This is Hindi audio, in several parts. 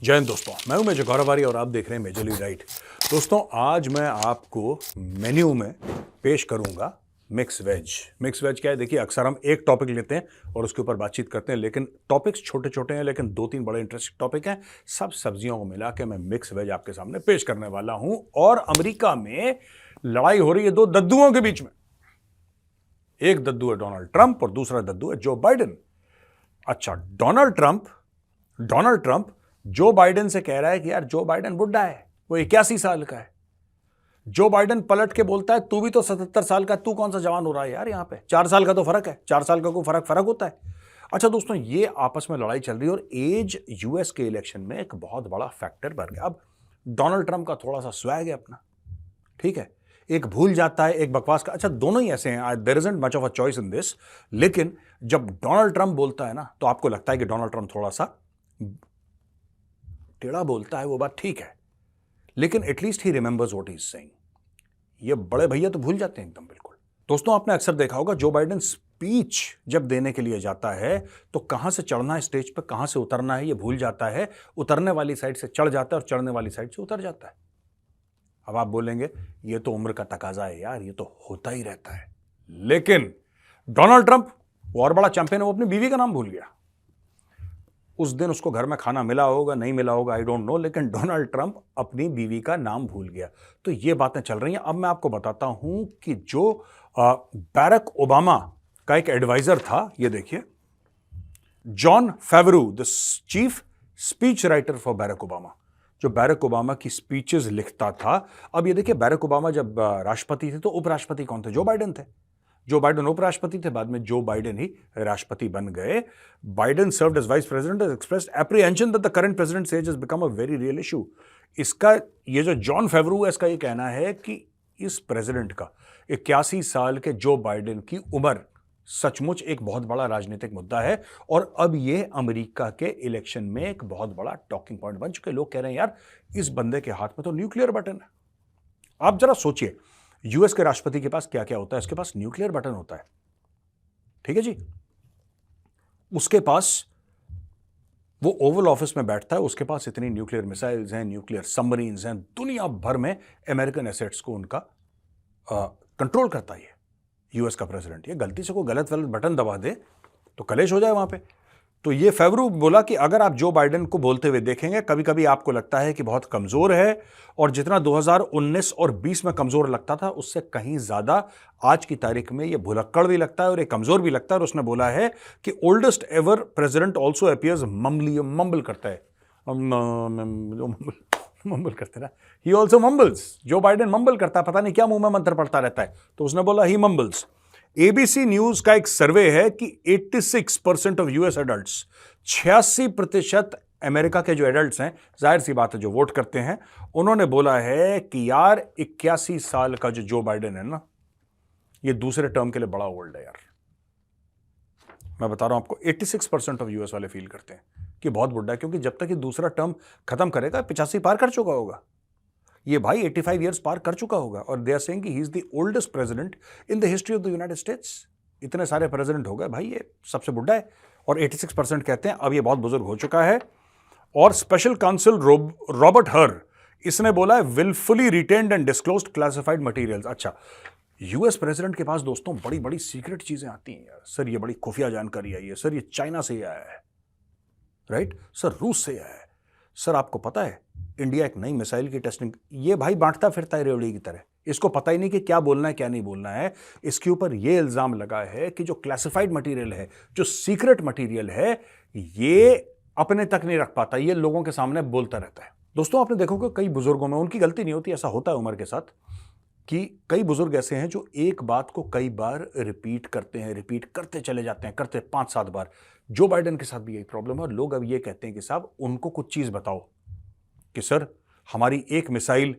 जय हिंद दोस्तों, मैं हूं मेजर गौरवारी और आप देख रहे हैं मेजरली राइट। दोस्तों, आज मैं आपको मेन्यू में पेश करूंगा मिक्स वेज। मिक्स वेज क्या है? देखिए, अक्सर हम एक टॉपिक लेते हैं और उसके ऊपर बातचीत करते हैं, लेकिन टॉपिक्स छोटे छोटे हैं, लेकिन दो तीन बड़े इंटरेस्टिंग टॉपिक हैं। सब सब्जियों को मिला के मैं मिक्स वेज आपके सामने पेश करने वाला हूं। और अमेरिका में लड़ाई हो रही है दो दद्दुओं के बीच में। एक दद्दू है डोनाल्ड ट्रंप और दूसरा दद्दू है जो बाइडेन। अच्छा, डोनाल्ड ट्रंप जो बाइडेन से कह रहा है कि यार जो बाइडेन बुढ़ा है, वो 81 साल का है। जो बाइडेन पलट के बोलता है तू भी तो 77 साल का, तू कौन सा जवान हो रहा है यार, यहां पे 4 साल का तो फर्क है। 4 साल का कोई फर्क होता है? अच्छा दोस्तों, ये आपस में लड़ाई चल रही है और एज यूएस के इलेक्शन में एक बहुत बड़ा फैक्टर बन गया। अब डोनाल्ड ट्रंप का थोड़ा सा स्वैग है अपना, ठीक है, एक भूल जाता है, एक बकवास का। अच्छा, दोनों ही ऐसे हैं, there isn't much of a choice in this. लेकिन जब डोनाल्ड ट्रंप बोलता है ना, तो आपको लगता है कि डोनाल्ड ट्रंप थोड़ा सा टेढ़ा बोलता है, वो बात ठीक है, लेकिन at least he remembers what he is saying. ये बड़े भैया तो भूल जाते हैं एकदम बिल्कुल। दोस्तों, आपने अक्सर देखा होगा जो बाइडेन स्पीच जब देने के लिए जाता है तो कहां से चढ़ना है स्टेज पर, कहां से उतरना है ये भूल जाता है। उतरने वाली साइड से चढ़ जाता है और चढ़ने वाली साइड से उतर जाता है। अब आप बोलेंगे ये तो उम्र का तकाजा है यार, ये तो होता ही रहता है। लेकिन डोनाल्ड ट्रंप वो और बड़ा चैंपियन है, वो अपनी बीवी का नाम भूल गया। उस दिन उसको घर में खाना मिला होगा, नहीं मिला होगा, आई डोंट नो, लेकिन डोनाल्ड ट्रंप अपनी बीवी का नाम भूल गया। तो ये बातें चल रही हैं। अब मैं आपको बताता हूं कि जो बैरक ओबामा का एक एडवाइजर था, ये देखिए, Jon Favreau, the chief speech writer for Barack Obama, जो बैरक ओबामा की स्पीचेस लिखता था। अब ये देखिए, बैरक ओबामा जब राष्ट्रपति थे तो उपराष्ट्रपति कौन थे? जो बाइडेन थे। जो बाइडेन उपराष्ट्रपति थे, बाद में जो बाइडेन ही राष्ट्रपति बन गए। Biden served as vice president, has expressed apprehension that the current president's age has become a very real issue। इसका ये जो जॉन फेवरू है, इसका ये कहना है कि इस प्रेसिडेंट का 81 साल के जो बाइडेन की उम्र सचमुच एक बहुत बड़ा राजनीतिक मुद्दा है और अब ये अमेरिका के इलेक्शन में एक बहुत बड़ा टॉकिंग पॉइंट बन चुके। लोग कह रहे हैं यार, इस बंदे के हाथ में तो न्यूक्लियर बटन है। आप जरा सोचिए, यूएस के राष्ट्रपति के पास क्या क्या होता है? इसके पास न्यूक्लियर बटन होता है, ठीक है जी। उसके पास, वो ओवल ऑफिस में बैठता है, उसके पास इतनी न्यूक्लियर मिसाइल्स हैं, न्यूक्लियर सबमरीन्स हैं, दुनिया भर में अमेरिकन एसेट्स को उनका कंट्रोल करता है यूएस का प्रेसिडेंट। ये गलती से कोई गलत बटन दबा दे तो कलेश हो जाए वहां पे। तो ये फेवरू बोला कि अगर आप जो बाइडेन को बोलते हुए देखेंगे, कभी कभी आपको लगता है कि बहुत कमजोर है, और जितना 2019 और 20 में कमजोर लगता था उससे कहीं ज्यादा आज की तारीख में ये भुलक्कड़ भी लगता है और ये कमजोर भी लगता है। और उसने बोला है कि oldest ever president also appears mumble करता है, मम्बल करते ना, he also मम्बल्स। Joe Biden mumble करता है, पता नहीं क्या मुंह में मंत्र पड़ता रहता है, तो उसने बोला ही मम्बल्स। एबीसी न्यूज का एक सर्वे है कि 86% ऑफ यूएस एडल्ट्स, 86% अमेरिका के जो एडल्ट्स हैं, जाहिर सी बात है जो वोट करते हैं, उन्होंने बोला है कि यार 81 साल का जो बाइडेन है ना, ये दूसरे टर्म के लिए बड़ा ओल्ड है यार। मैं बता रहा हूं आपको, 86% ऑफ यूएस वाले फील करते हैं कि बहुत बुढ़ा है, क्योंकि जब तक ये दूसरा टर्म खत्म करेगा 85 पार कर चुका होगा। ये भाई 85 इयर्स पार कर चुका होगा। और दे आर सेइंग कि he is the oldest president in the history of the United states. इतने सारे प्रेसिडेंट हो गए भाई, ये सबसे बुढ़ा है। और 86% कहते हैं अब ये बहुत बुजुर्ग हो चुका है। और स्पेशल काउंसिल रॉबर्ट हर, इसने बोला है wilfully retained and disclosed classified materials. अच्छा, यूएस प्रेसिडेंट के पास दोस्तों बड़ी बड़ी सीक्रेट चीजें आती हैं यार। सर ये बड़ी खुफिया जानकारी आई है, सर ये चाइना से आया है, राइट सर, रूस से आया है, सर आपको पता है इंडिया एक नई मिसाइल की टेस्टिंग। ये भाई बांटता फिरता है रेवड़ी की तरह, इसको पता ही नहीं कि क्या बोलना है क्या नहीं बोलना है। इसके ऊपर ये इल्जाम लगा है कि जो क्लासिफाइड मटेरियल है, जो सीक्रेट मटेरियल है, ये अपने तक नहीं रख पाता, ये लोगों के सामने बोलता रहता है। दोस्तों, आपने देखोगे कई बुजुर्गों में, उनकी गलती नहीं होती, ऐसा होता है उम्र के साथ कि कई बुजुर्ग ऐसे हैं जो एक बात को कई बार रिपीट करते हैं, रिपीट करते चले जाते हैं, करते 5-7 बार। जो बाइडेन के साथ भी यही प्रॉब्लम है। और लोग अब ये कहते हैं कि साहब उनको कुछ चीज बताओ कि सर हमारी एक मिसाइल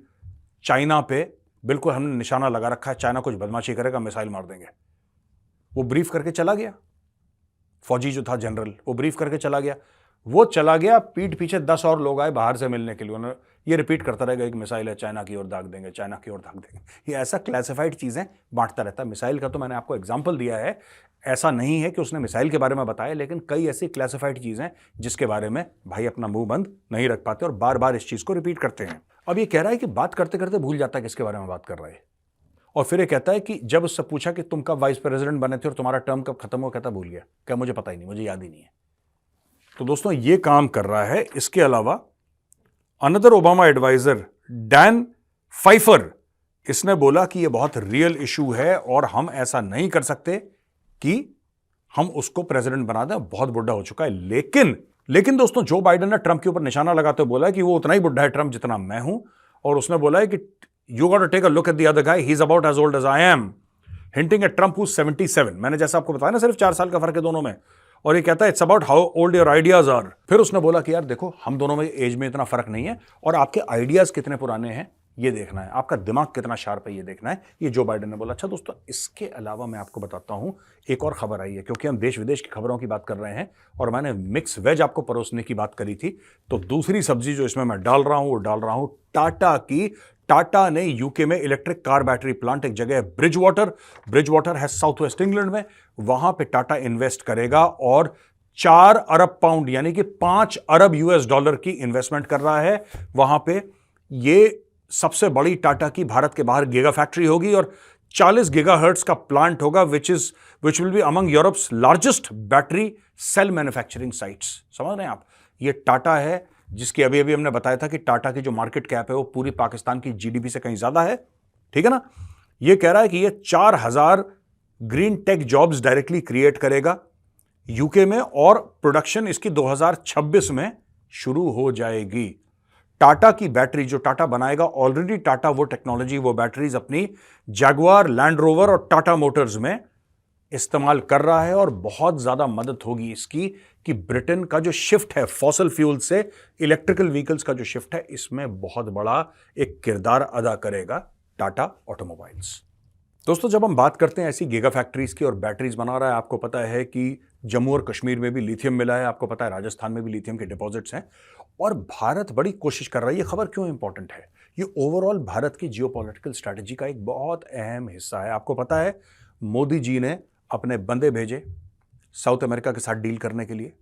चाइना पे बिल्कुल हमने निशाना लगा रखा है, चाइना कुछ बदमाशी करेगा मिसाइल मार देंगे। वो ब्रीफ करके चला गया, फौजी जो था जनरल, वो ब्रीफ करके चला गया। वो चला गया, पीठ पीछे 10 और लोग आए बाहर से मिलने के लिए। उन्होंने ये रिपीट करता रहेगा, एक मिसाइल है, चाइना की ओर दाग देंगे, चाइना की ओर दाग देंगे। ये ऐसा क्लासिफाइड चीजें बांटता रहता है। मिसाइल का तो मैंने आपको एग्जाम्पल दिया है, ऐसा नहीं है कि उसने मिसाइल के बारे में बताया, लेकिन कई ऐसी क्लासिफाइड चीजें जिसके बारे में भाई अपना मुंह बंद नहीं रख पाते और बार बार इस चीज को रिपीट करते हैं। अब ये कह रहा है कि बात करते करते भूल जाता है किसके बारे में बात कर रहा है। और फिर ये कहता है कि जब उससे पूछा कि तुम कब वाइस प्रेसिडेंट बने थे और तुम्हारा टर्म कब खत्म हुआ, कहता भूल गया, क्या मुझे पता ही नहीं, मुझे याद ही नहीं है। तो दोस्तों ये काम कर रहा है। इसके अलावा another Obama adviser Dan Pfeiffer, इसने बोला कि यह बहुत रियल इशू है और हम ऐसा नहीं कर सकते कि हम उसको प्रेसिडेंट बना दें, बहुत बुढ़ा हो चुका है। लेकिन दोस्तों जो बाइडेन ने ट्रंप के ऊपर निशाना लगाते हुए बोला कि वो उतना ही बुढ़ा है ट्रंप जितना मैं हूं, और उसने बोला है कि you got to take a look at the other guy, he is about as old as I am, hinting at Trump who 77। मैंने जैसा आपको बताया ना, सिर्फ 4 साल का फर्क है दोनों में। और ये कहता है it's about how old your ideas are. फिर उसने बोला कि यार देखो, हम दोनों में एज में इतना फर्क नहीं है, और आपके आइडियाज कितने पुराने हैं ये देखना है, आपका दिमाग कितना शार्प है ये देखना है। ये जो बाइडेन ने बोला। अच्छा दोस्तों, इसके अलावा मैं आपको बताता हूं, एक और खबर आई है, क्योंकि हम देश विदेश की खबरों की बात कर रहे हैं और मैंने मिक्स वेज आपको परोसने की बात करी थी। तो दूसरी सब्जी जो इसमें मैं डाल रहा हूं वो डाल रहा हूं टाटा की। टाटा ने यूके में इलेक्ट्रिक कार बैटरी प्लांट, एक जगह ब्रिजवाटर है साउथ वेस्ट इंग्लैंड में, वहां पे टाटा इन्वेस्ट करेगा और 4 अरब पाउंड यानी कि 5 अरब यूएस डॉलर की इन्वेस्टमेंट कर रहा है वहां पे। ये सबसे बड़ी टाटा की भारत के बाहर गीगा फैक्ट्री होगी और 40 गीगाहर्ट्ज का प्लांट होगा, which will be among Europe's largest battery cell manufacturing sites. समझ रहे हैं आप? ये टाटा है जिसकी अभी अभी हमने बताया था कि टाटा की जो मार्केट कैप है वो पूरी पाकिस्तान की जीडीपी से कहीं ज्यादा है, ठीक है ना। ये कह रहा है कि ये 4000 green tech jobs directly create करेगा यूके में, और प्रोडक्शन इसकी 2026 में शुरू हो जाएगी। टाटा की बैटरी जो टाटा बनाएगा, ऑलरेडी टाटा वो टेक्नोलॉजी, वो बैटरीज अपनी जैगुआर, लैंड रोवर और टाटा मोटर्स में इस्तेमाल कर रहा है, और बहुत ज्यादा मदद होगी इसकी कि ब्रिटेन का जो शिफ्ट है फॉसिल फ्यूल से इलेक्ट्रिकल व्हीकल्स का जो शिफ्ट है, इसमें बहुत बड़ा एक किरदार अदा करेगा टाटा ऑटोमोबाइल्स। दोस्तों जब हम बात करते हैं ऐसी गीगा फैक्ट्रीज की और बैटरीज बना रहा है, आपको पता है कि जम्मू और कश्मीर में भी लिथियम मिला है, आपको पता है राजस्थान में भी लिथियम के डिपॉजिट्स हैं, और भारत बड़ी कोशिश कर रहा है। ये खबर क्यों इंपॉर्टेंट है? ये ओवरऑल भारत की जियोपॉलिटिकल स्ट्रैटेजी का एक बहुत अहम हिस्सा है। आपको पता है मोदी जी ने अपने बंदे भेजे साउथ अमेरिका के साथ डील करने के लिए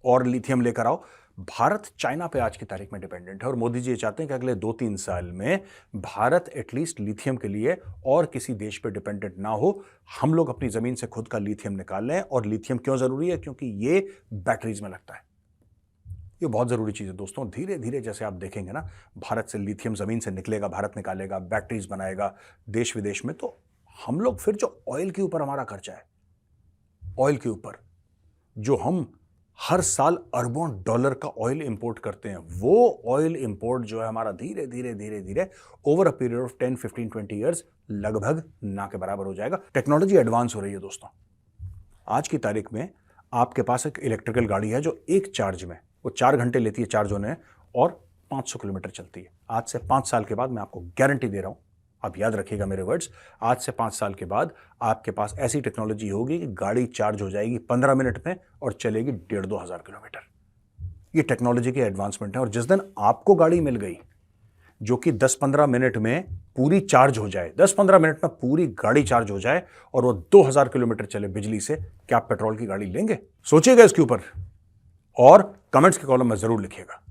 और लिथियम लेकर आओ। भारत चाइना पे आज की तारीख में डिपेंडेंट है, और मोदी जी चाहते हैं कि अगले 2-3 साल में भारत एटलीस्ट लिथियम के लिए और किसी देश पे डिपेंडेंट ना हो, हम लोग अपनी जमीन से खुद का लिथियम निकाल लें। और लिथियम क्यों जरूरी है? क्योंकि ये बैटरीज में लगता है। ये बहुत जरूरी चीज है दोस्तों। धीरे धीरे जैसे आप देखेंगे ना, भारत से लिथियम जमीन से निकलेगा, भारत निकालेगा, बैटरीज बनाएगा देश विदेश में, तो हम लोग फिर जो ऑयल के ऊपर हमारा खर्चा है, ऑयल के ऊपर जो हम हर साल अरबों डॉलर का ऑयल इंपोर्ट करते हैं, वो ऑयल इंपोर्ट जो है हमारा धीरे धीरे धीरे धीरे over a period of 10, 15, 20 years लगभग ना के बराबर हो जाएगा। टेक्नोलॉजी एडवांस हो रही है दोस्तों। आज की तारीख में आपके पास एक इलेक्ट्रिकल गाड़ी है जो एक चार्ज में वो 4 घंटे लेती है चार्ज होने और 500 किलोमीटर चलती है। आज से 5 साल के बाद मैं आपको गारंटी दे रहा हूं, आप याद रखिएगा मेरे वर्ड्स, आज से 5 साल के बाद आपके पास ऐसी टेक्नोलॉजी होगी कि गाड़ी चार्ज हो जाएगी 15 मिनट में और चलेगी 1,500-2 हज़ार किलोमीटर। ये टेक्नोलॉजी के एडवांसमेंट है। और जिस दिन आपको गाड़ी मिल गई जो कि 10-15 मिनट में पूरी चार्ज हो जाए, 10-15 मिनट में पूरी गाड़ी चार्ज हो जाए और वो 2,000 किलोमीटर चले बिजली से, क्या आप पेट्रोल की गाड़ी लेंगे? सोचिएगा इसके ऊपर और कमेंट्स के कॉलम में जरूर लिखिएगा।